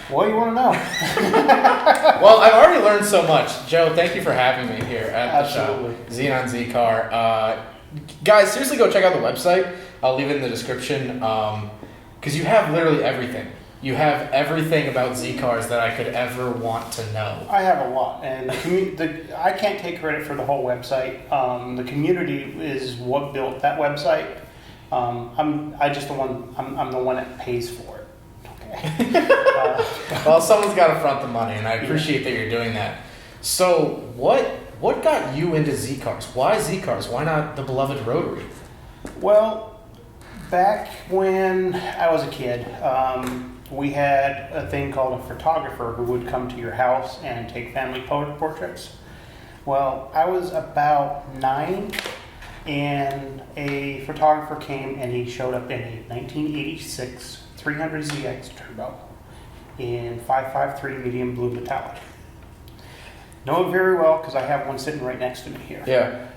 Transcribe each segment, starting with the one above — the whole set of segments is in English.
What do you want to know? Well, I've already learned so much. Joe, thank you for having me here at Absolutely. the show. Xenon Z Car. Guys, seriously, go check out the website. I'll leave it in the description because you have literally everything. You have everything about Z cars that I could ever want to know. I have a lot, and I can't take credit for the whole website. The community is what built that website. I'm the one that pays for it. Okay. Well, someone's got to front the money, and I appreciate that you're doing that. So, what got you into Z cars? Why Z cars? Why not the beloved rotary? Well, back when I was a kid, we had a thing called a photographer who would come to your house and take family portraits. Well, I was about 9, and a photographer came and he showed up in a 1986 300ZX Turbo in 553 medium blue metallic. Know it very well because I have one sitting right next to me here. Yeah.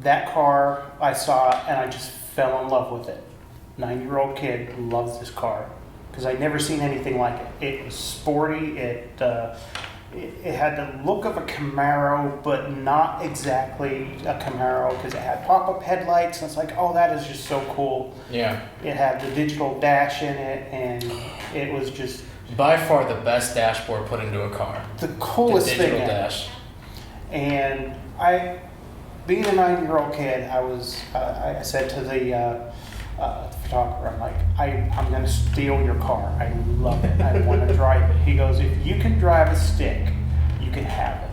That car I saw and I just fell in love with it. 9-year-old kid loves this car because I'd never seen anything like it. It was sporty. It had the look of a Camaro, but not exactly a Camaro because it had pop-up headlights. And it's like, oh, that is just so cool. Yeah. It had the digital dash in it, and it was just by far the best dashboard put into a car. the coolest The thing digital ever. dash. And being a 9-year-old kid, I said to the photographer, I'm like, I'm going to steal your car. I love it. I want to drive it. He goes, if you can drive a stick, you can have it.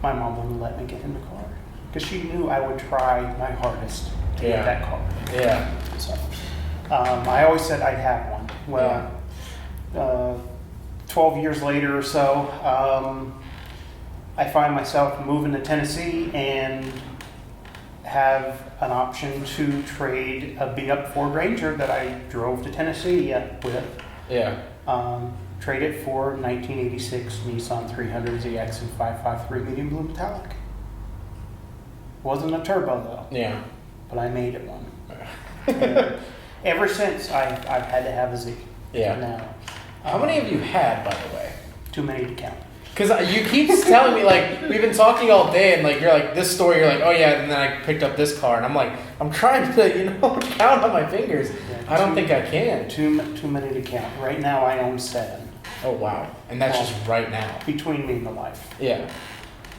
My mom wouldn't let me get in the car because she knew I would try my hardest to get that car. Yeah. So I always said I'd have one. Well, 12 years later or so, I find myself moving to Tennessee and have an option to trade a beat-up Ford Ranger that I drove to Tennessee with. Yeah. Trade it for 1986 Nissan 300ZX in 553 medium blue metallic. Wasn't a turbo though. Yeah. But I made it one. And ever since I've had to have a Z. Yeah. Now. How many have you had, by the way? Too many to count. Because you keep telling me, like, we've been talking all day, and, like, you're like, this story, you're like, oh, yeah, and then I picked up this car, and I'm like, I'm trying to, count on my fingers. Yeah, I don't think I can. Too many to count. Right now I own 7. Oh, wow. And that's just right now. Between me and the wife. Yeah.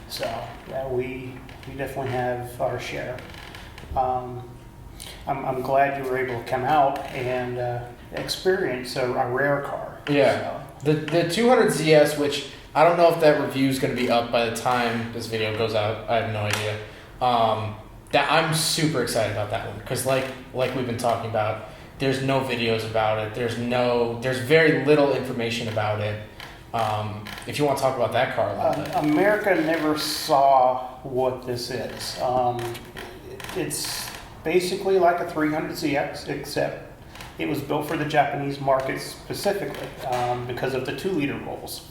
So, yeah, we definitely have our share. I'm glad you were able to come out and experience a rare car. Yeah. So. The 200ZS, which I don't know if that review is going to be up by the time this video goes out. I have no idea. That I'm super excited about that one because, like we've been talking about, there's no videos about it. There's very little information about it. If you want to talk about that car a little bit. America never saw what this is. It's basically like a 300ZX, except it was built for the Japanese market specifically because of the 2-liter rules.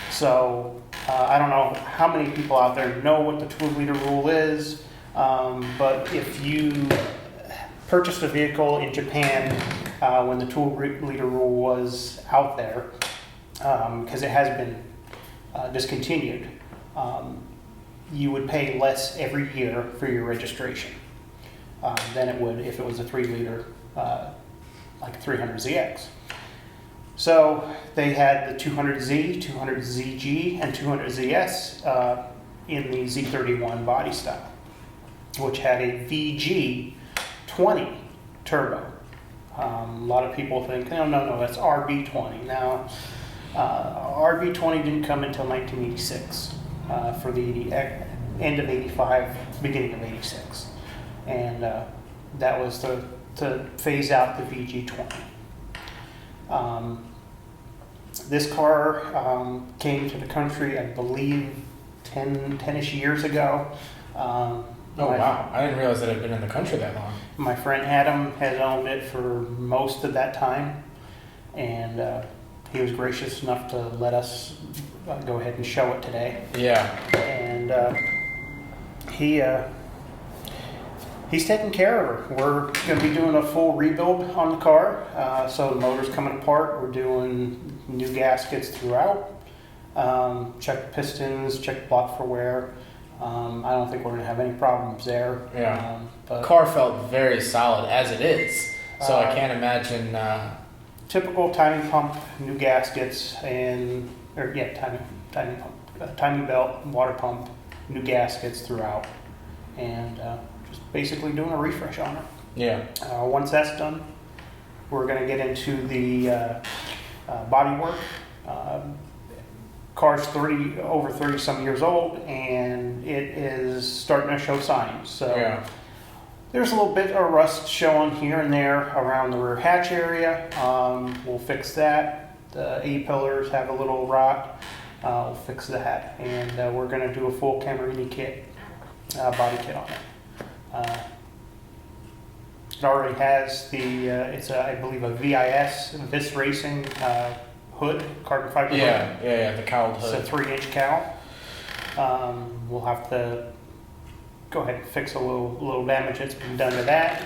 So I don't know how many people out there know what the 2-liter rule is, but if you purchased a vehicle in Japan when the 2-liter rule was out there, because it has been discontinued, you would pay less every year for your registration than it would if it was a 3-liter like a 300ZX. So they had the 200Z, 200ZG, and 200ZS in the Z31 body style, which had a VG20 turbo. A lot of people think, no, that's RB20. Now, RB20 didn't come until 1986 for the end of 85, beginning of 86. And that was to phase out the VG20. This car came to the country, I believe, 10-ish years ago. Oh, wow. I didn't realize that it had been in the country that long. My friend Adam has owned it for most of that time, and he was gracious enough to let us go ahead and show it today. Yeah. And he He's taking care of her. We're going to be doing a full rebuild on the car. So the motor's coming apart. We're doing new gaskets throughout. Check the pistons, check the block for wear. I don't think we're going to have any problems there. Yeah. But Car felt very solid as it is, so I can't imagine. Typical timing pump, new gaskets, timing pump, timing belt, water pump, new gaskets throughout, and just basically doing a refresh on it. Yeah. Once that's done, we're going to get into the body work. Car's over 30 some years old, and it is starting to show signs. So Yeah. there's a little bit of rust showing here and there around the rear hatch area. We'll fix that. The A-pillars have a little rot. We'll fix that, and we're going to do a full Camerini kit, body kit on it. It already has it's I believe a VIS Racing hood, carbon fiber hood. Yeah, the cowled hood. It's a 3-inch cowl. We'll have to go ahead and fix a little damage that's been done to that.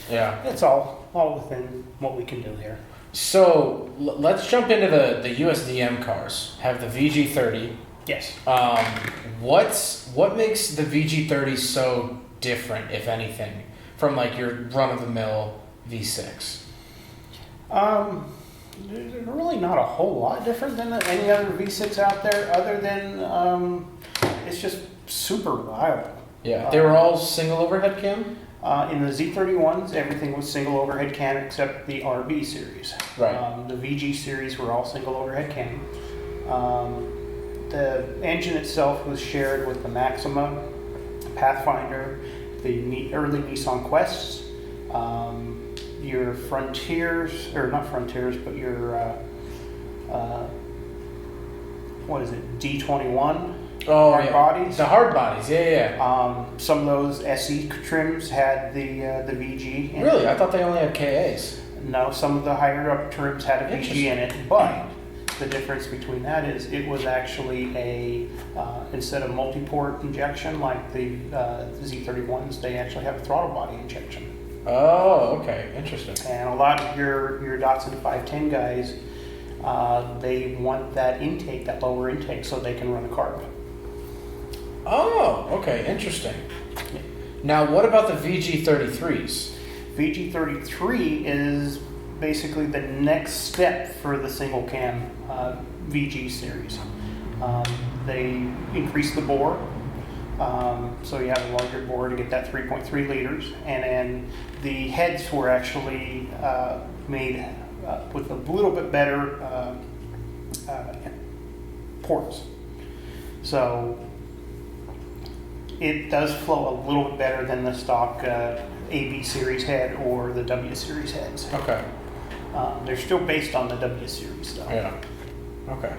Yeah. It's all within what we can do here. So let's jump into the USDM cars. Have the VG30. Yes. What makes the VG30 so different, if anything, from like your run-of-the-mill V6? There's really not a whole lot different than any other V6 out there, other than it's just super reliable. Yeah, they were all single overhead cam? In the Z31's, everything was single overhead cam except the RB series. Right. The VG series were all single overhead cam. The engine itself was shared with the Maxima, Pathfinder, the early Nissan Quests, your Frontiers, or not Frontiers, but your, what is it, D21? Oh, hard yeah. bodies. The hard bodies, yeah. Some of those SE trims had the VG. In Really? it. I thought they only had KAs. No, some of the higher up trims had a VG in it, but the difference between that is it was actually a, instead of multi-port injection like the Z31's, they actually have a throttle body injection. Oh, okay. Interesting. And a lot of your Datsun 510 guys, they want that intake, that lower intake, so they can run a carb. Oh, okay. Interesting. Now, what about the VG33s? VG33 is basically the next step for the single cam VG series. They increased the bore, so you have a larger bore to get that 3.3 liters, and then the heads were actually made with a little bit better ports. So it does flow a little bit better than the stock AB series head or the W series heads. Okay. They're still based on the W series stuff. Yeah. Okay.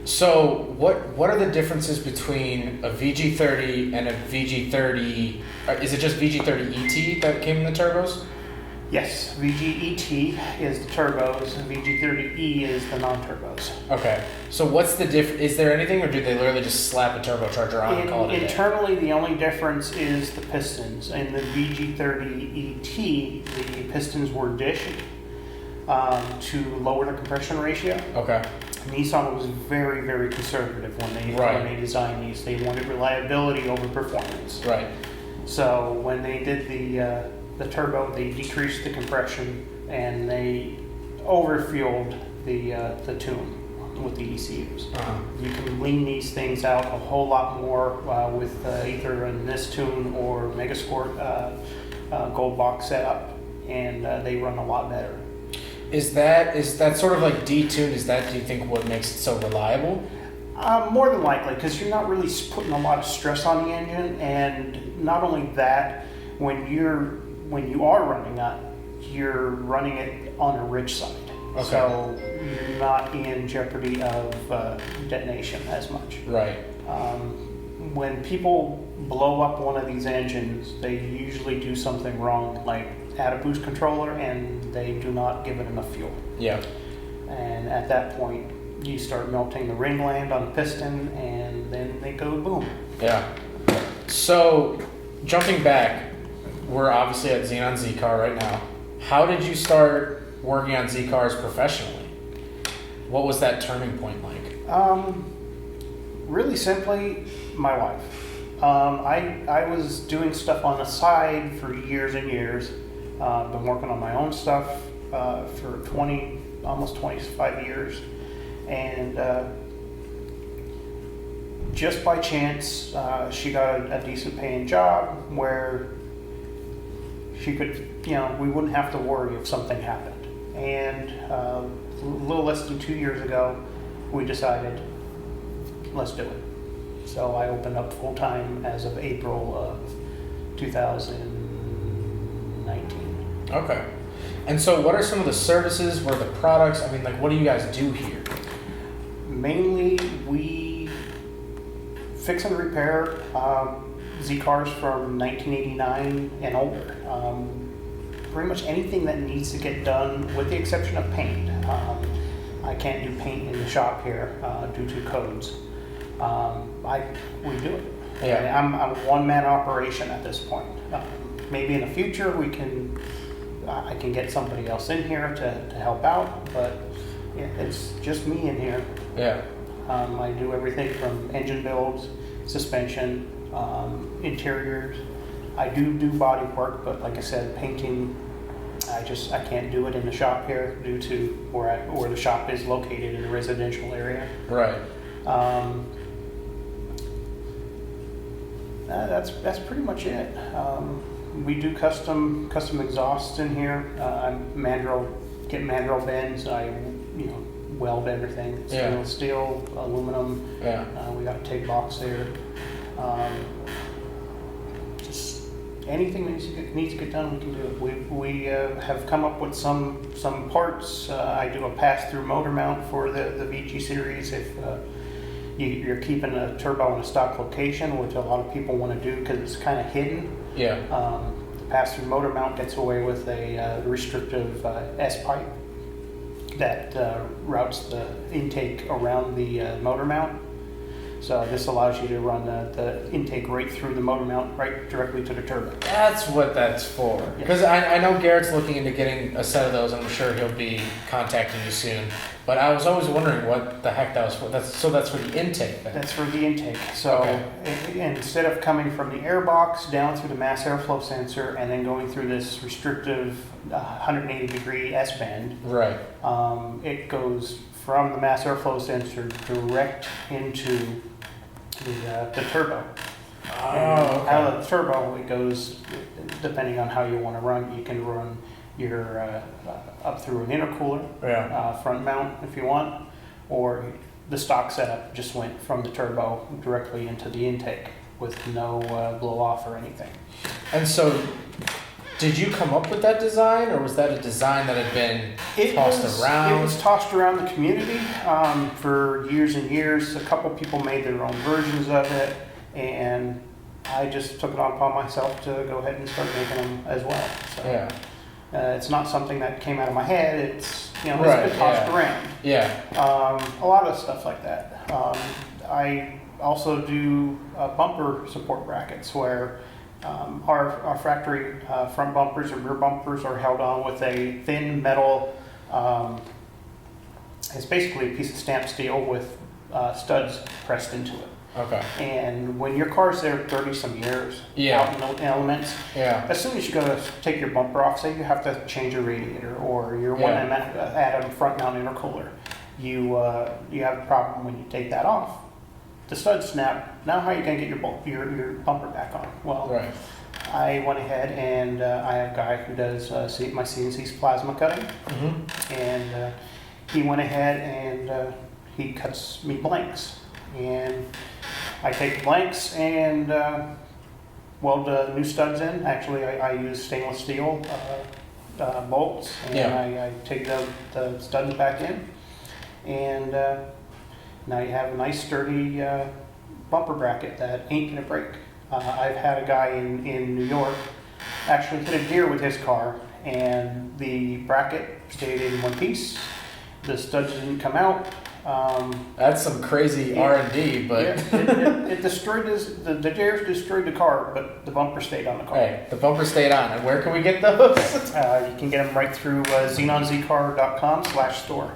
So what are the differences between a VG30 and a VG30? Is it just VG30 ET that came in the turbos? Yes, VG-ET is the turbos, and VG30E is the non-turbos. Okay. So what's the Is there anything, or do they literally just slap a turbocharger on and call it a day? Internally, the only difference is the pistons. In the VG30ET, the pistons were dished to lower the compression ratio. Okay. Nissan was very, very conservative when they designed these. They wanted reliability over performance. Right. So when they did the turbo, they decreased the compression and they overfueled the tune with the ECUs. Uh-huh. You can lean these things out a whole lot more with either in this tune or Megasport Gold Box setup, and they run a lot better. Is that sort of like detuned? Is that, do you think, what makes it so reliable? More than likely, because you're not really putting a lot of stress on the engine, and not only that, when you are running it, you're running it on a ridge side. Okay. So you're not in jeopardy of detonation as much. Right. When people blow up one of these engines, they usually do something wrong, like add a boost controller, and they do not give it enough fuel. Yeah. And at that point, you start melting the ring land on the piston, and then they go boom. Yeah. So, jumping back, we're obviously at Xenon Z Car right now. How did you start working on Z cars professionally? What was that turning point like? Really simply, my wife. I was doing stuff on the side for years and years. Been working on my own stuff for almost 25 years. And just by chance, she got a decent paying job where she could, we wouldn't have to worry if something happened. And a little less than 2 years ago, we decided, let's do it. So I opened up full time as of April of 2019. Okay. And so what are some of the services, what are the products? I mean, like, what do you guys do here? Mainly, we fix and repair Z cars from 1989 and older. Pretty much anything that needs to get done, with the exception of paint. I can't do paint in the shop here due to codes. We do it. Yeah. And I'm a one-man operation at this point. Maybe in the future I can get somebody else in here to help out, but yeah, it's just me in here. Yeah. I do everything from engine builds, suspension, interiors. I do body work, but like I said, painting, I can't do it in the shop here due to where the shop is located in a residential area. Right. That's pretty much it. We do custom exhausts in here. I get mandrel bends. I weld everything. Stainless steel, aluminum. Yeah. We got a TIG box there. Just anything that needs to get done, we can do it. We have come up with some parts. I do a pass-through motor mount for the VG series. If you're keeping a turbo in a stock location, which a lot of people want to do because it's kind of hidden. Yeah. The pass-through motor mount gets away with a restrictive S-pipe that routes the intake around the motor mount. So this allows you to run the intake right through the motor mount, right directly to the turbo. That's what that's for. Because I know Garrett's looking into getting a set of those, and I'm sure he'll be contacting you soon. But I was always wondering what the heck that was for. That's for the intake then. That's for the intake. So instead of coming from the air box down through the mass airflow sensor and then going through this restrictive 180-degree S-bend, right. It goes from the mass airflow sensor direct into the turbo. Oh, Out of the turbo, it goes, depending on how you want to run, you can run your up through an intercooler, front mount if you want, or the stock setup just went from the turbo directly into the intake with no blow off or anything. And so, did you come up with that design, or was that a design that had been tossed around? It was tossed around the community for years and years. A couple people made their own versions of it, and I just took it upon myself to go ahead and start making them as well. So, yeah. It's not something that came out of my head. It's it's Right, been tossed around. Yeah. A lot of stuff like that. I also do bumper support brackets where our factory front bumpers or rear bumpers are held on with a thin metal. It's basically a piece of stamped steel with studs pressed into it. Okay. And when your car's there 30-some years out in the elements, as soon as you go to take your bumper off, say you have to change your radiator or you want to add a front mount intercooler, you have a problem when you take that off. The studs snap. Now how are you going to get your bumper back on? Well, I went ahead and I have a guy who does my CNC's plasma cutting, and he went ahead and he cuts me blanks. And I take the blanks and weld new studs in. Actually, I use stainless steel bolts, and I take the studs back in. And now you have a nice sturdy bumper bracket that ain't gonna break. I've had a guy in New York actually hit a deer with his car, and the bracket stayed in one piece. The studs didn't come out, That's some crazy Yeah. R&D, but It destroyed the Dares destroyed the car, but the bumper stayed on the car. hey, the bumper stayed on. And where can we get those? You can get them right through xenonzcar.com/store.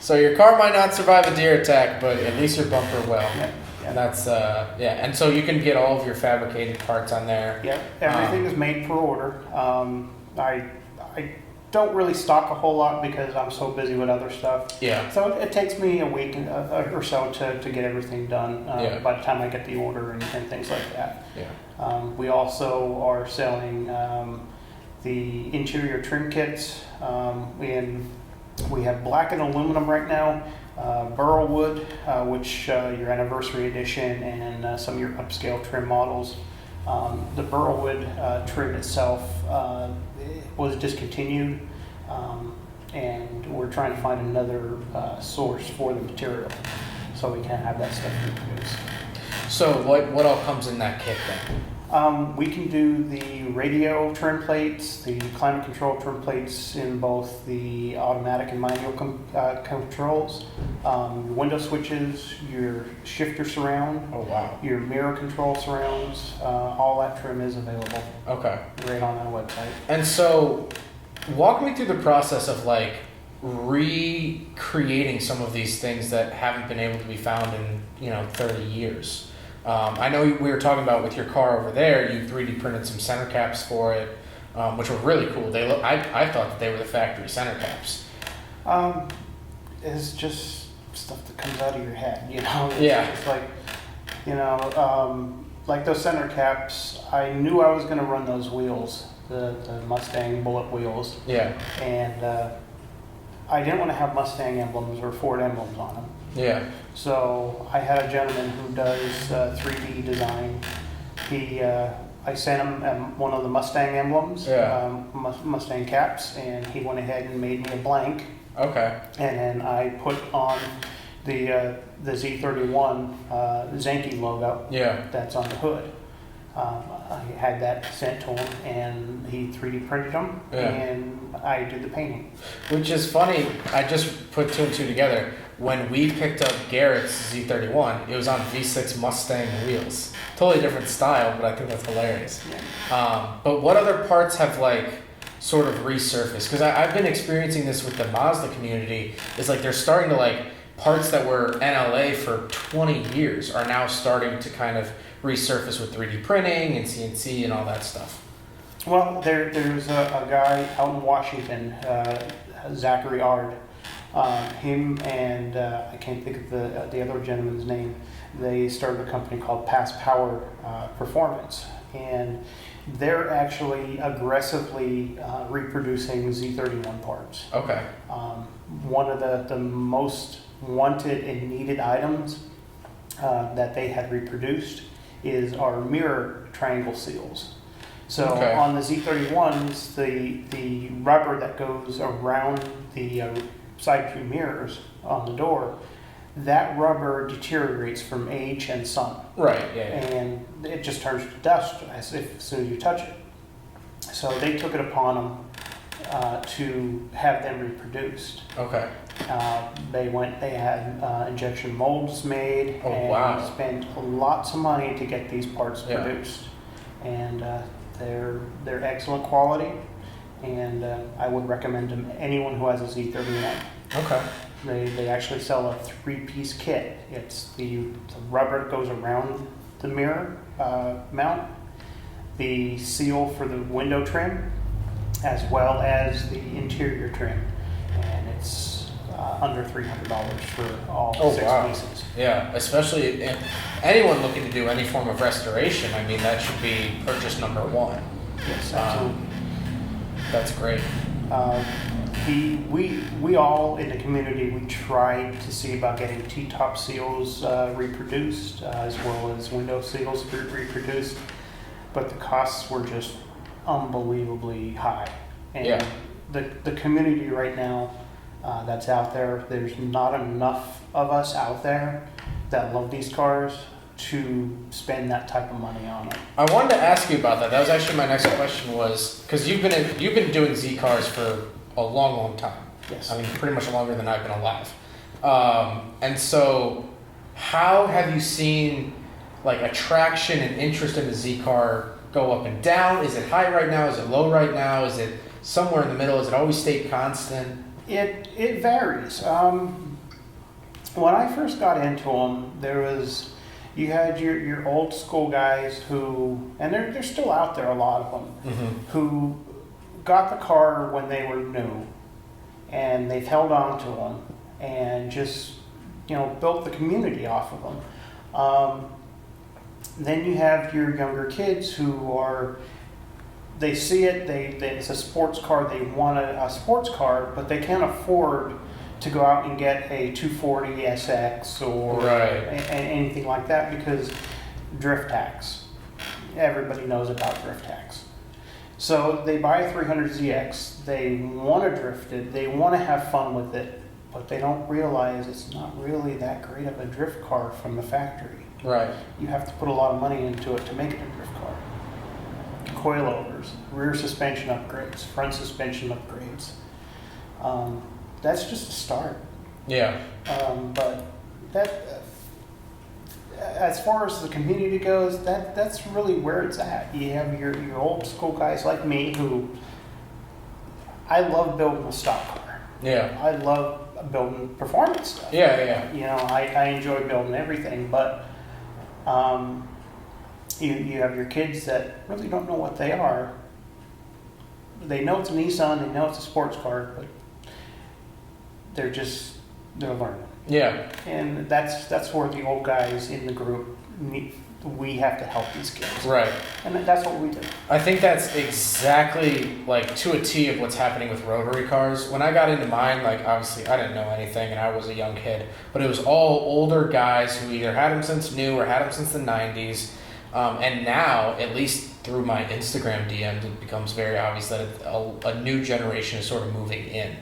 So your car might not survive a deer attack, but at least your bumper will. Yeah. And that's and so you can get all of your fabricated parts on there. Yeah, everything is made for order. I don't really stock a whole lot because I'm so busy with other stuff. Yeah. So it takes me a week or so to get everything done by the time I get the order and things like that. Yeah. We also are selling the interior trim kits. We have black and aluminum right now, burl wood, which your anniversary edition, and some of your upscale trim models. The burl wood trim itself was discontinued, and we're trying to find another source for the material so we can have that stuff reproduced. So what all comes in that kit then? We can do the radio trim plates, the climate control trim plates in both the automatic and manual controls, window switches, your shifter surround, Oh wow. your mirror control surrounds, all that trim is available Okay. right on our website. And so, walk me through the process of like recreating some of these things that haven't been able to be found in 30 years. I know we were talking about with your car over there, you 3D printed some center caps for it, which were really cool. They look, I thought that they were the factory center caps. It's just stuff that comes out of your head, It's, Yeah. It's like, like those center caps, I knew I was going to run those wheels, the Mustang bullet wheels, Yeah. and I didn't want to have Mustang emblems or Ford emblems on them. Yeah. So I had a gentleman who does 3D design. I sent him one of the Mustang emblems, Yeah. Mustang caps, and he went ahead and made me a blank. Okay. And then I put on the Z31 Zenki logo Yeah. that's on the hood. I had that sent to him, and he 3D printed them, Yeah. and I did the painting. Which is funny. I just put two and two together. When we picked up Garrett's Z31, it was on V6 Mustang wheels. Totally different style, but I think that's hilarious. Yeah. But what other parts have like sort of resurfaced? Because I've been experiencing this with the Mazda community. It's like they're starting to like parts that were NLA for 20 years are now starting to kind of resurface with 3D printing and CNC and all that stuff. Well, there's a guy out in Washington, Zachary Ard. Him and I can't think of the other gentleman's name. They started a company called Pass Power Performance, and they're actually aggressively reproducing Z31 parts. Okay. One of the most wanted and needed items that they had reproduced is our mirror triangle seals. So Okay. on the Z31's, the rubber that goes around the side view mirrors on the door, that rubber deteriorates from age and sun. Right. Yeah. And it just turns to dust as soon as you touch it. So they took it upon them to have them reproduced. Okay. They had injection molds made, Oh, and wow. spent lots of money to get these parts Yeah. produced. And they're excellent quality, and I would recommend them to anyone who has a Z31. Okay. They actually sell a 3-piece kit. It's the rubber that goes around the mirror mount, the seal for the window trim, as well as the interior trim, and it's under $300 for all 6 wow. pieces. Yeah, especially anyone looking to do any form of restoration. I mean, that should be purchase number one. Yes, absolutely. That's great. We all in the community, we tried to see about getting T-top seals reproduced, as well as window seals reproduced, but the costs were just unbelievably high. And Yeah. the community right now that's out there, there's not enough of us out there that love these cars to spend that type of money on them. I wanted to ask you about that. That was actually my next question, was because you've been doing Z cars for a long, long time. Yes. I mean, pretty much longer than I've been alive. And so, how have you seen like attraction and interest in the Z car go up and down? Is it high right now? Is it low right now? Is it somewhere in the middle? Is it always stayed constant? It varies. When I first got into them, you had your old school guys who, and they're still out there, a lot of them, who got the car when they were new, and they've held on to them, and just, built the community off of them. Then you have your younger kids who they see it, it's a sports car, they want a sports car, but they can't afford to go out and get a 240 SX or anything like that because drift tax. Everybody knows about drift tax. So they buy a 300ZX, they want to drift it, they want to have fun with it, but they don't realize it's not really that great of a drift car from the factory. Right. You have to put a lot of money into it to make it a drift car. Coilovers, rear suspension upgrades, front suspension upgrades. That's just a start. Yeah. But that, as far as the community goes, that's really where it's at. You have your old school guys like me who, I love building a stock car. Yeah. I love building performance stuff. Yeah. I enjoy building everything, but you have your kids that really don't know what they are. They know it's a Nissan, they know it's a sports car, but they're learning. Yeah. And that's where the old guys in the group we have to help these kids. Right. And that's what we do. I think that's exactly like to a T of what's happening with rotary cars. When I got into mine, like obviously I didn't know anything and I was a young kid, but it was all older guys who either had them since new or had them since the 90s. And now, at least through my Instagram DMs, it becomes very obvious that a new generation is sort of moving in.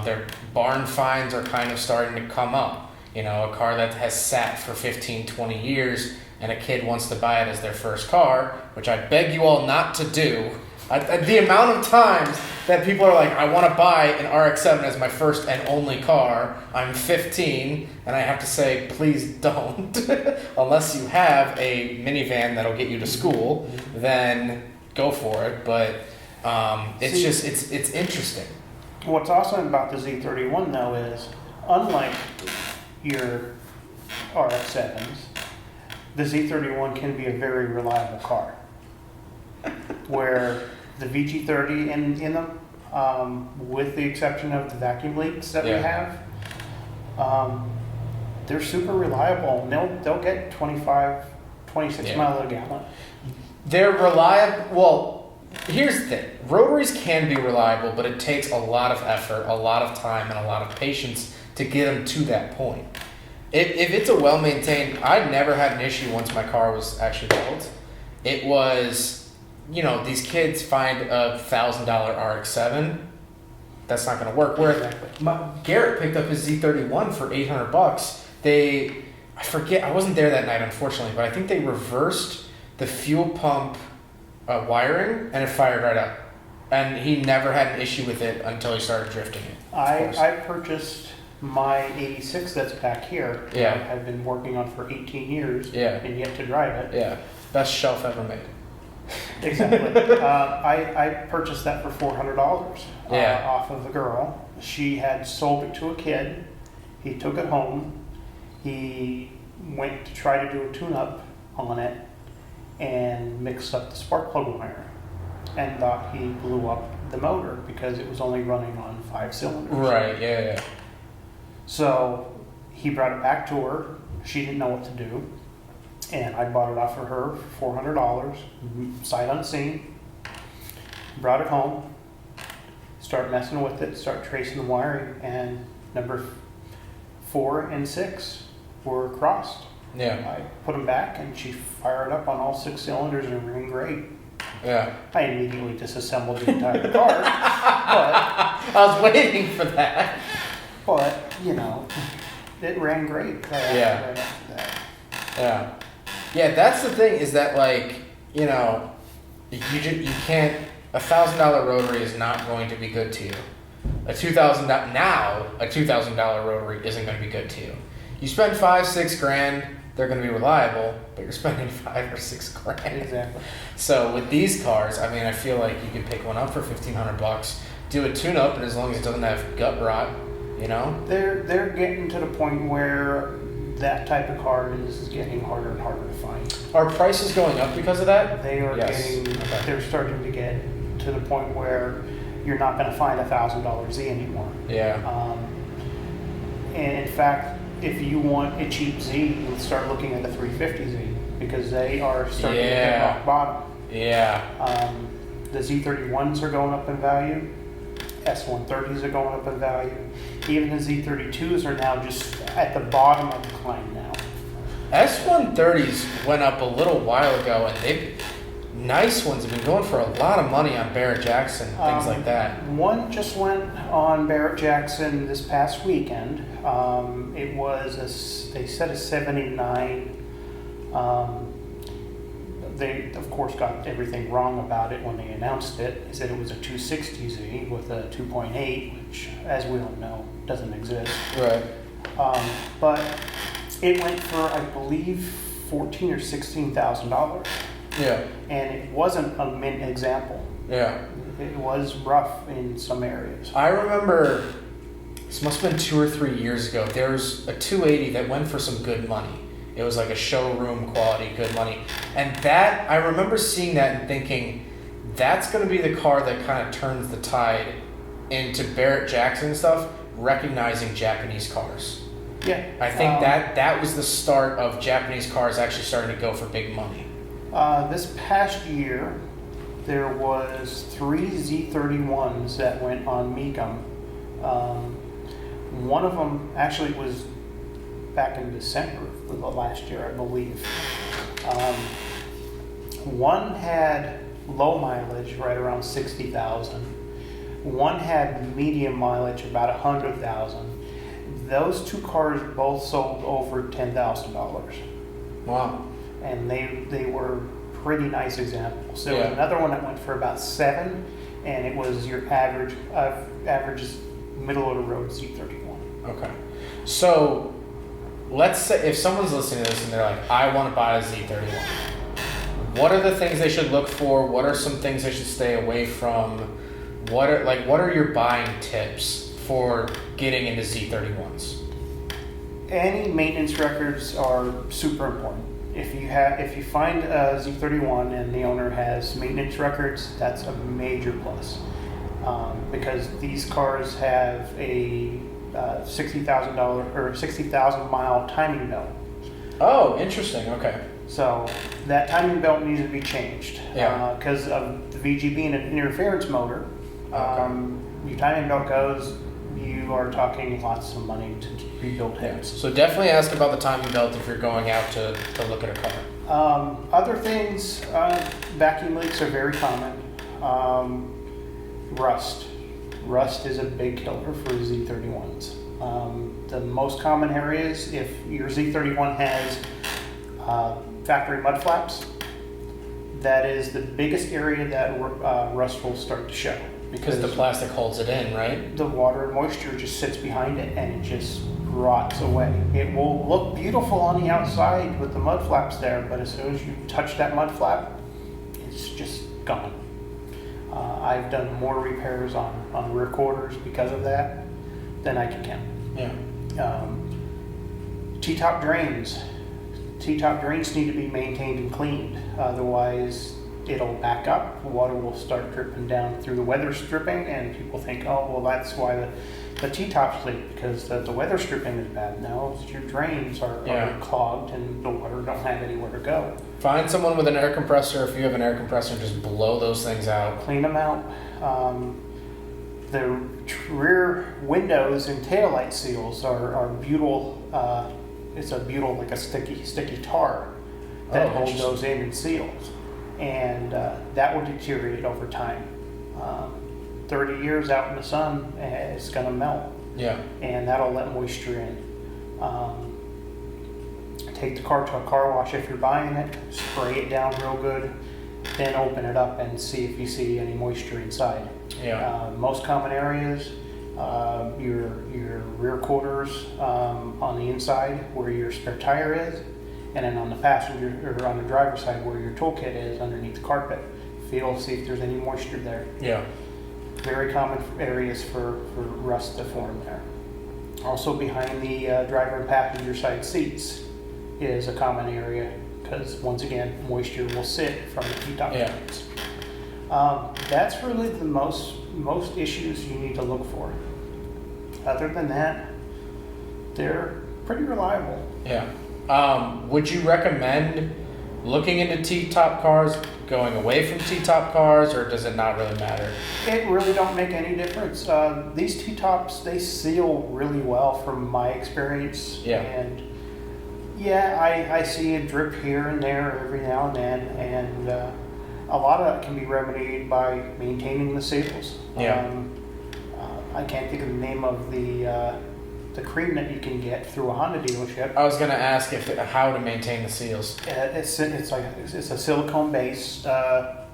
Their barn finds are kind of starting to come up. A car that has sat for 15, 20 years and a kid wants to buy it as their first car, which I beg you all not to do. The amount of times that people are like, I want to buy an RX-7 as my first and only car. I'm 15, and I have to say, please don't. Unless you have a minivan that'll get you to school, then go for it. But it's interesting. What's awesome about the Z31 though is, unlike your RX-7s, the Z31 can be a very reliable car. Where the VG30 in them, with the exception of the vacuum leaks that we have, they're super reliable. They'll get 25, 26 miles a gallon. They're reliable. Well, here's the thing. Rotaries can be reliable, but it takes a lot of effort, a lot of time, and a lot of patience to get them to that point. If it's a well-maintained, I never had an issue once my car was actually built. It was, these kids find a $1,000 RX-7. That's not going to work. Where Garrett picked up his Z31 for $800. I forget, I wasn't there that night, unfortunately, but I think they reversed the fuel pump wiring, and it fired right up. And he never had an issue with it until he started drifting it. I purchased my 86 that's back here. Yeah. I've been working on for 18 years. Yeah. And yet to drive it. Yeah. Best shelf ever made. Exactly. I purchased that for $400 off of the girl. She had sold it to a kid. He took it home. He went to try to do a tune-up on it and mixed up the spark plug wire and thought he blew up the motor because it was only running on 5 cylinders. Right, yeah. So he brought it back to her. She didn't know what to do. And I bought it off of her for $400, sight unseen. Brought it home, start messing with it, start tracing the wiring, and number 4 and 6 were crossed. Yeah. I put them back, and she fired up on all 6 cylinders and ran great. Yeah. I immediately disassembled the entire car, but I was waiting for that. But it ran great. Right after that. Yeah. Yeah, that's the thing is that you can't, $1,000 rotary is not going to be good to you. a $2,000 rotary isn't going to be good to you. You spend $5-6 grand, they're going to be reliable, but you're spending $5 or $6 grand. Exactly. So with these cars, I mean, I feel like you can pick one up for $1,500, do a tune-up, and as long as it doesn't have gut rot, you know, They're getting to the point where that type of car is getting harder and harder to find. are prices going up because of that? They are they're starting to get to the point where you're not going to find a $1,000 Z anymore. Yeah. And in fact, if you want a cheap Z, you'll start looking at the 350Z because they are starting to hit rock bottom. Yeah. The Z31's are going up in value. S130s are going up in value. Even the Z32s are now just at the bottom of the climb now. S130s went up a little while ago, and nice ones have been going for a lot of money on Barrett-Jackson, things like that. One just went on Barrett-Jackson this past weekend. It was, they said a 79. They, of course, got everything wrong about it when they announced it. They said it was a 260Z with a 2.8, which, as we all know, doesn't exist. Right. But it went for, I believe, $14,000 or $16,000. Yeah. And it wasn't a mint example. Yeah. It was rough in some areas. I remember, this must have been 2 or 3 years ago, there was a 280 that went for some good money. It was like a showroom quality, good money. And that, I remember seeing that and thinking, that's going to be the car that kind of turns the tide into Barrett-Jackson stuff, recognizing Japanese cars. Yeah. I think that was the start of Japanese cars actually starting to go for big money. This past year, there was 3 Z31's that went on Mecum. One of them actually was back in December of the last year, I believe. One had low mileage, right around 60,000. One had medium mileage, about 100,000. Those two cars both sold over $10,000. Wow. And they were pretty nice examples. There Yeah. was another one that went for about 7, and it was your average middle of the road Z31. Okay. So, let's say if someone's listening to this and they're like, I want to buy a Z31. What are the things they should look for? What are some things they should stay away from? What are your buying tips for getting into Z31s? Any maintenance records are super important. If you find a Z31 and the owner has maintenance records, that's a major plus, because these cars have a $60,000 or 60,000 mile timing belt. Oh, interesting. Okay. So that timing belt needs to be changed. Yeah. Because of the VG being an interference motor, your timing belt goes, you are talking lots of money to rebuild heads. So definitely ask about the timing belt if you're going out to look at a car. Other things, vacuum leaks are very common. Rust. Rust is a big killer for Z31s. The most common areas, if your Z31 has factory mud flaps, that is the biggest area that rust will start to show. Because the plastic holds it in, right? The water and moisture just sits behind it and it just rots away. It will look beautiful on the outside with the mud flaps there, but as soon as you touch that mud flap, it's just gone. I've done more repairs on rear quarters because of that than I can count. Yeah. T-top drains. T-top drains need to be maintained and cleaned. Otherwise, it'll back up. Water will start dripping down through the weather stripping, and people think, oh, well, that's why the T-tops leak, because the weather stripping is bad. No, it's your drains are clogged, and the water don't have anywhere to go. Find someone with an air compressor. If you have an air compressor, just blow those things out. Clean them out. The rear windows and taillight seals are butyl. It's a butyl, like a sticky tar that holds those in and seals, and that will deteriorate over time. 30 years out in the sun, it's going to melt. Yeah. And that'll let moisture in. Take the car to a car wash if you're buying it, spray it down real good, then open it up and see if you see any moisture inside. Yeah. Most common areas, your rear quarters on the inside where your spare tire is, and then on the passenger or on the driver's side where your toolkit is underneath the carpet. Feel, see if there's any moisture there. Yeah. Very common areas for rust to form there. Also behind the driver and passenger side seats is a common area because once again moisture will sit from the T-top joints. That's really the most issues you need to look for. Other than that, they're pretty reliable. Yeah. Would you recommend looking into T-top cars, going away from T-top cars, or does it not really matter? It really don't make any difference. These T-tops, they seal really well from my experience. Yeah. And yeah, I see a drip here and there every now and then, and a lot of that can be remedied by maintaining the seals. Yeah. I can't think of the name of the cream that you can get through a Honda dealership. I was going to ask how to maintain the seals. It's a silicone base, like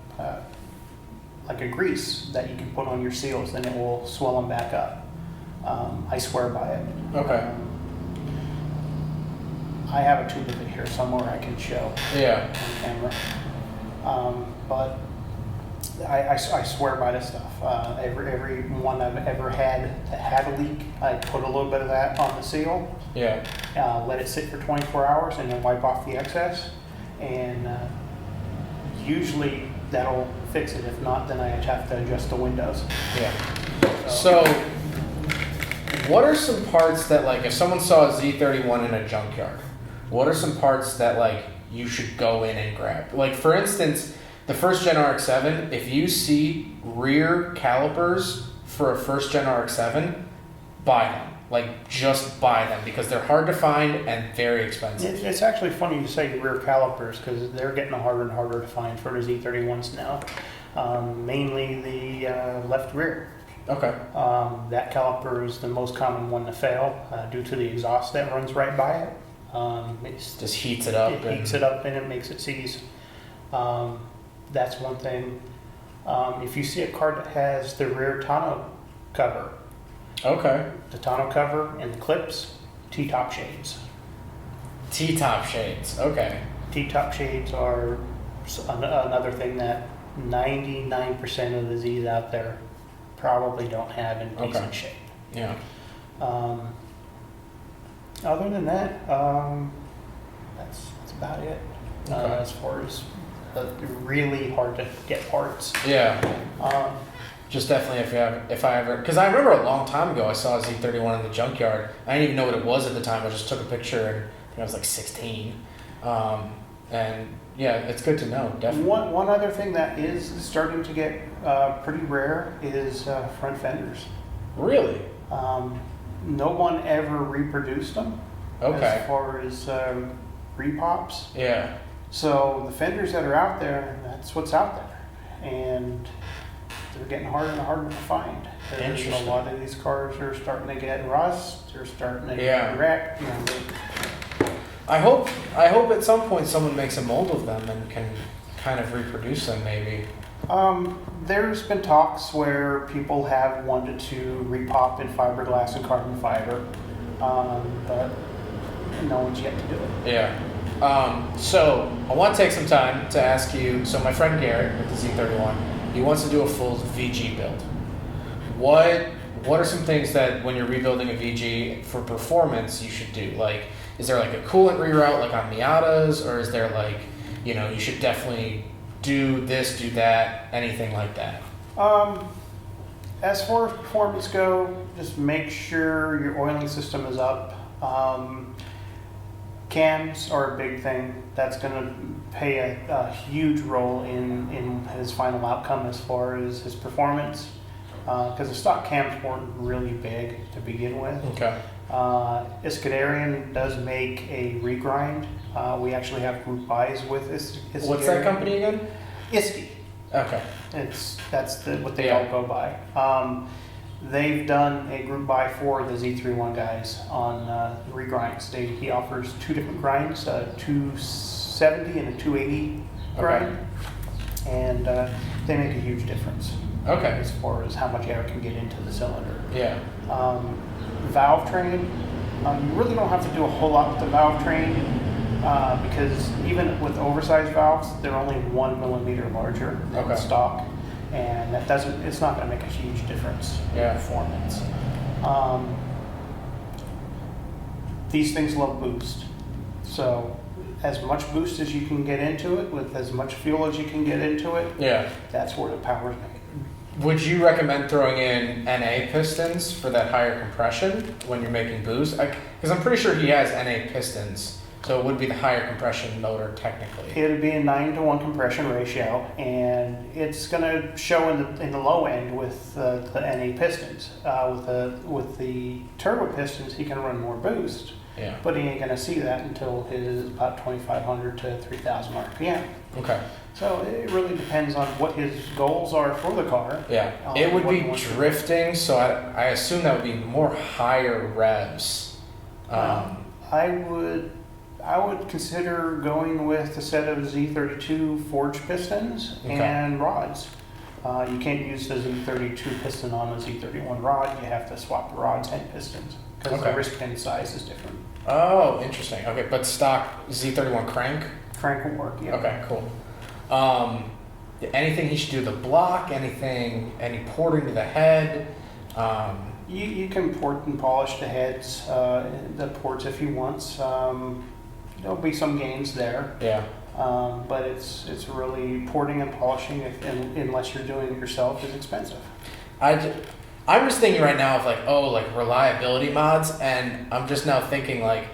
a grease that you can put on your seals, and it will swell them back up. I swear by it. Okay. I have a tube of it here somewhere I can show Yeah. on camera. But I swear by this stuff. Every one I've ever had that had a leak, I put a little bit of that on the seal, Yeah. let it sit for 24 hours, and then wipe off the excess. And usually that'll fix it. If not, then I have to adjust the windows. Yeah. So, what are some parts that, like, if someone saw a Z31 in a junkyard, what are some parts that, like, you should go in and grab? Like, for instance, the first gen RX-7, if you see rear calipers for a first gen RX-7, buy them. Like, just buy them because they're hard to find and very expensive. It's actually funny you say rear calipers because they're getting harder and harder to find for the Z31's now. Mainly the left rear. Okay. That caliper is the most common one to fail due to the exhaust that runs right by it. Just heats it up. It heats it up and it makes it seize. That's one thing. If you see a car that has the rear tonneau cover, Okay. the tonneau cover and the clips, T-top shades. T-top shades. Okay. T-top shades are another thing that 99% of the Z's out there probably don't have in decent shape. Yeah. Other than that, that's about it. Okay. As far as really hard to get parts. Yeah. Um, Just definitely if I ever, because I remember a long time ago I saw a Z31 in the junkyard. I didn't even know what it was at the time. I just took a picture and I think I was like 16. And yeah, it's good to know. Definitely. One other thing that is starting to get pretty rare is front fenders. Really? No one ever reproduced them. Okay. As far as repops. Yeah. So the fenders that are out there, that's what's out there. And they're getting harder and harder to find. There's a lot of these cars are starting to get rust. They're starting to get wrecked. You know, I hope at some point someone makes a mold of them and can kind of reproduce them maybe. There's been talks where people have wanted to repop in fiberglass and carbon fiber, but no one's yet to do it. Yeah. So I want to take some time to ask you. So my friend Garrett with the Z31, he wants to do a full VG build. What are some things that when you're rebuilding a VG for performance you should do? Like, is there like a coolant reroute like on Miatas, or is there like, you know, you should definitely do this, do that, anything like that? As far as performance go, just make sure your oiling system is up. Cams are a big thing. That's going to play a huge role in his final outcome as far as his performance. Because the stock cams weren't really big to begin with. Okay. Iscadarian does make a regrind. We actually have group buys with Iscadarian. What's that company again? Isky. Okay. That's what they all go by. They've done a group buy for the Z31 guys on regrinds. He offers two different grinds, a 270 and a 280 grind, and they make a huge difference. Okay. as far as how much air can get into the cylinder. Yeah. Valve train, you really don't have to do a whole lot with the valve train because even with oversized valves, they're only 1 millimeter larger than stock, and it's not going to make a huge difference in performance. These things love boost, so as much boost as you can get into it with as much fuel as you can get into it, that's where the power's made. Would you recommend throwing in NA pistons for that higher compression when you're making boost? Because I'm pretty sure he has NA pistons, so it would be the higher compression motor technically. It would be a 9-to-1 compression ratio, and it's going to show in the low end with the NA pistons. With the turbo pistons, he can run more boost. Yeah. But he ain't going to see that until his about 2,500 to 3,000 RPM. Okay. So it really depends on what his goals are for the car. Yeah. It would be drifting, so I assume that would be more higher revs. I would consider going with a set of Z32 forged pistons and rods. You can't use the Z32 piston on the Z31 rod. You have to swap the rods and pistons because the wrist pin size is different. Oh, interesting. Okay, but stock Z31 crank? Crank will work, yeah. Okay, cool. Anything he should do to the block? Any porting to the head? You can port and polish the heads, the ports if he wants. There'll be some gains there. Yeah. But it's really porting and polishing, unless you're doing it yourself, is expensive. I'm just thinking right now of like reliability mods, and I'm just now thinking like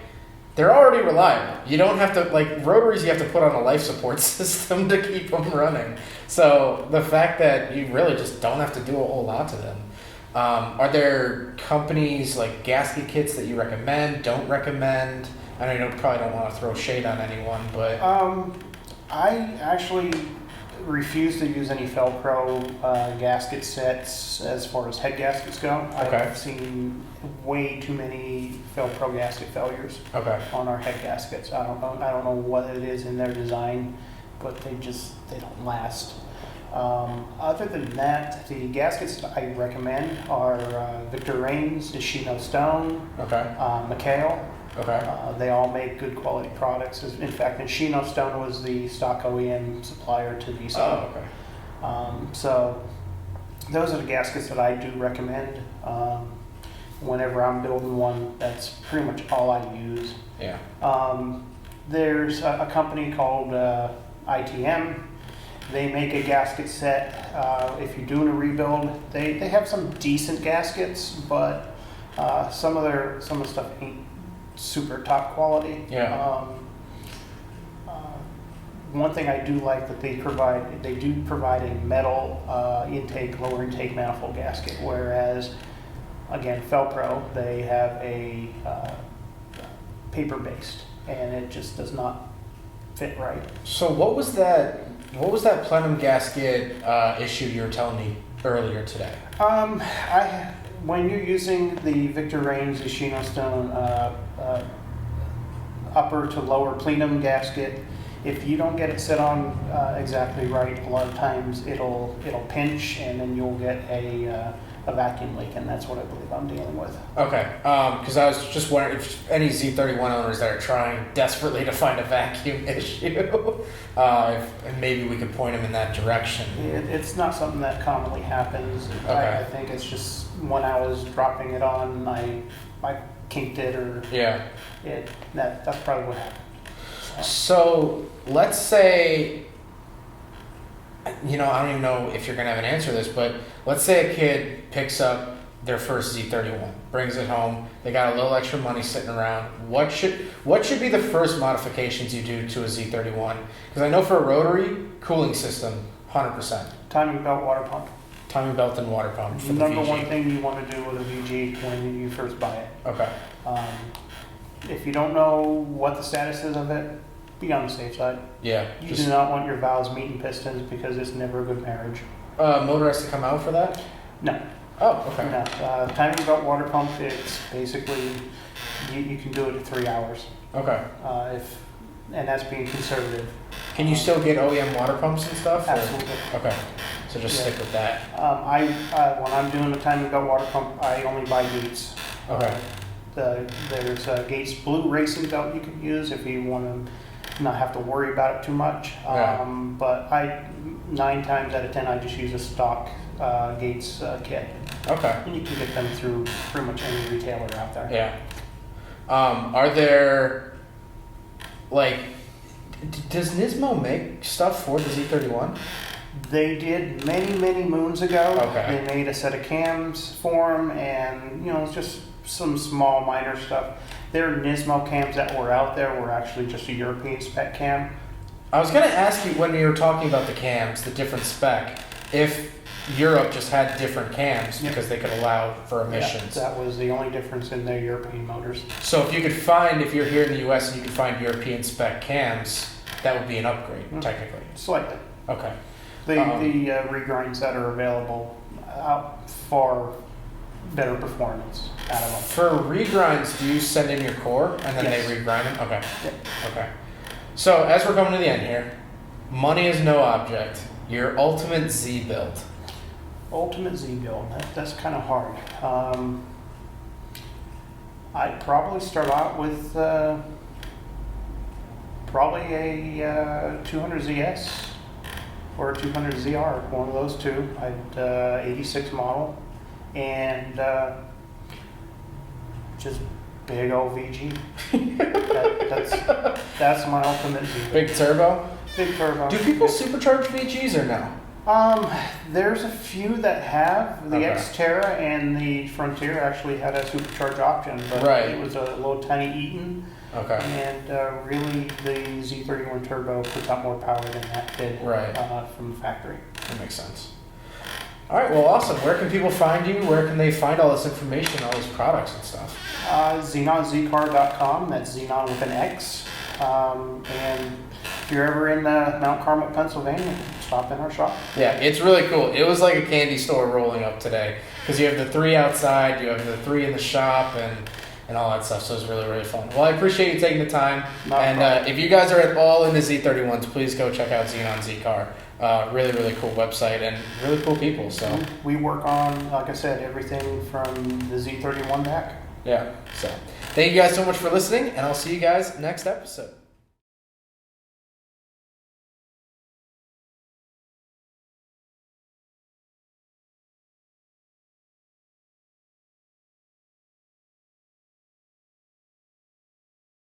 they're already reliable. You don't have to rotaries. You have to put on a life support system to keep them running. So the fact that you really just don't have to do a whole lot to them. Are there companies like gasket kits that you recommend? Don't recommend? I know you probably don't want to throw shade on anyone, but I actually refuse to use any Felpro gasket sets as far as head gaskets go. Okay. I've seen way too many Felpro gasket failures on our head gaskets. I don't know what it is in their design, but they don't last. Other than that, the gaskets that I recommend are Victor Rains, Ishino Stone, McHale. They all make good quality products. In fact, Ishino Stone was the stock OEM supplier to Nissan. So those are the gaskets that I do recommend. Whenever I'm building one, that's pretty much all I use. Yeah. There's a company called ITM. They make a gasket set. If you're doing a rebuild, they have some decent gaskets, but some of the stuff ain't super top quality. Yeah. One thing I do like that they do provide a metal lower intake manifold gasket, whereas again Felpro, they have a paper based, and it just does not fit right. So what was that plenum gasket issue you were telling me earlier today? When you're using the Victor Rains Ishino Stone upper to lower plenum gasket, if you don't get it set on exactly right, a lot of times it'll pinch, and then you'll get a vacuum leak, and that's what I believe I'm dealing with. Okay, because I was just wondering if any Z31 owners that are trying desperately to find a vacuum issue, and maybe we could point them in that direction. It's not something that commonly happens. I think it's just when I was dropping it on, I kinked it, or that's probably what happened. So let's say, I don't even know if you're gonna have an answer to this, but let's say a kid picks up their first Z31, brings it home, they got a little extra money sitting around. What should be the first modifications you do to a Z31? Because I know for a rotary, cooling system, 100%. Timing belt, water pump. Timing belt and water pump for the Number VG. one thing you want to do with a VG when you first buy it. Okay. If you don't know what the status is of it, be on the safe side. Yeah. You do not want your valves meeting pistons, because it's never a good marriage. Motor has to come out for that? No. Oh, okay. No. Timing belt, water pump, it's basically, you can do it in 3 hours. Okay. And that's being conservative. Can you still get OEM water pumps and stuff? Absolutely. Okay. So So just Yeah. stick with that. When I'm doing the time and belt water pump, I only buy Gates. Okay. There's a Gates Blue racing belt you can use if you want to not have to worry about it too much. Yeah. But 9 times out of 10, I just use a stock Gates kit. Okay. And you can get them through pretty much any retailer out there. Yeah. Are there, like, does Nismo make stuff for the Z31? They did many moons ago. Okay. They made a set of cams for them, and it's just some small minor stuff. Their Nismo cams that were out there were actually just a European spec cam. I was going to ask you when you were talking about the cams, the different spec, if Europe just had different cams Yep. because they could allow for emissions. Yeah, that was the only difference in their European motors. So if you're here in the US and you could find European spec cams, that would be an upgrade, technically. Slightly. Okay. The regrinds that are available out far better performance out of them. For regrinds, do you send in your core and then Yes. they regrind them? Okay. Yep. Okay. So as we're coming to the end here, money is no object. Your ultimate Z build. Ultimate Z build, that's kind of hard. I'd probably start out with probably a 200ZS or a 200ZR, one of those two. I'd 86 model, and just big old VG. That's my ultimate Z build. Big turbo. Big turbo. Do people supercharge VGs or no? There's a few that have. The Okay. Xterra and the Frontier actually had a supercharge option, but Right. it was a little tiny Eaton, Okay. and really the Z31 Turbo puts out more power than that did Right. from the factory. That makes sense. All right. Well, awesome. Where can people find you? Where can they find all this information, all these products and stuff? XenonZcar.com. That's Xenon with an X. And if you're ever in Mount Carmel, Pennsylvania, stop in our shop. Yeah, it's really cool. It was like a candy store rolling up today because you have the 3 outside, you have the 3 in the shop, and all that stuff. So it was really fun. Well, I appreciate you taking the time. Not a And problem. if you guys are at all into Z31s, please go check out Xenon Z Car. Really cool website and really cool people. So We work on, like I said, everything from the Z31 back. yeah. So thank you guys so much for listening, and I'll see you guys next episode.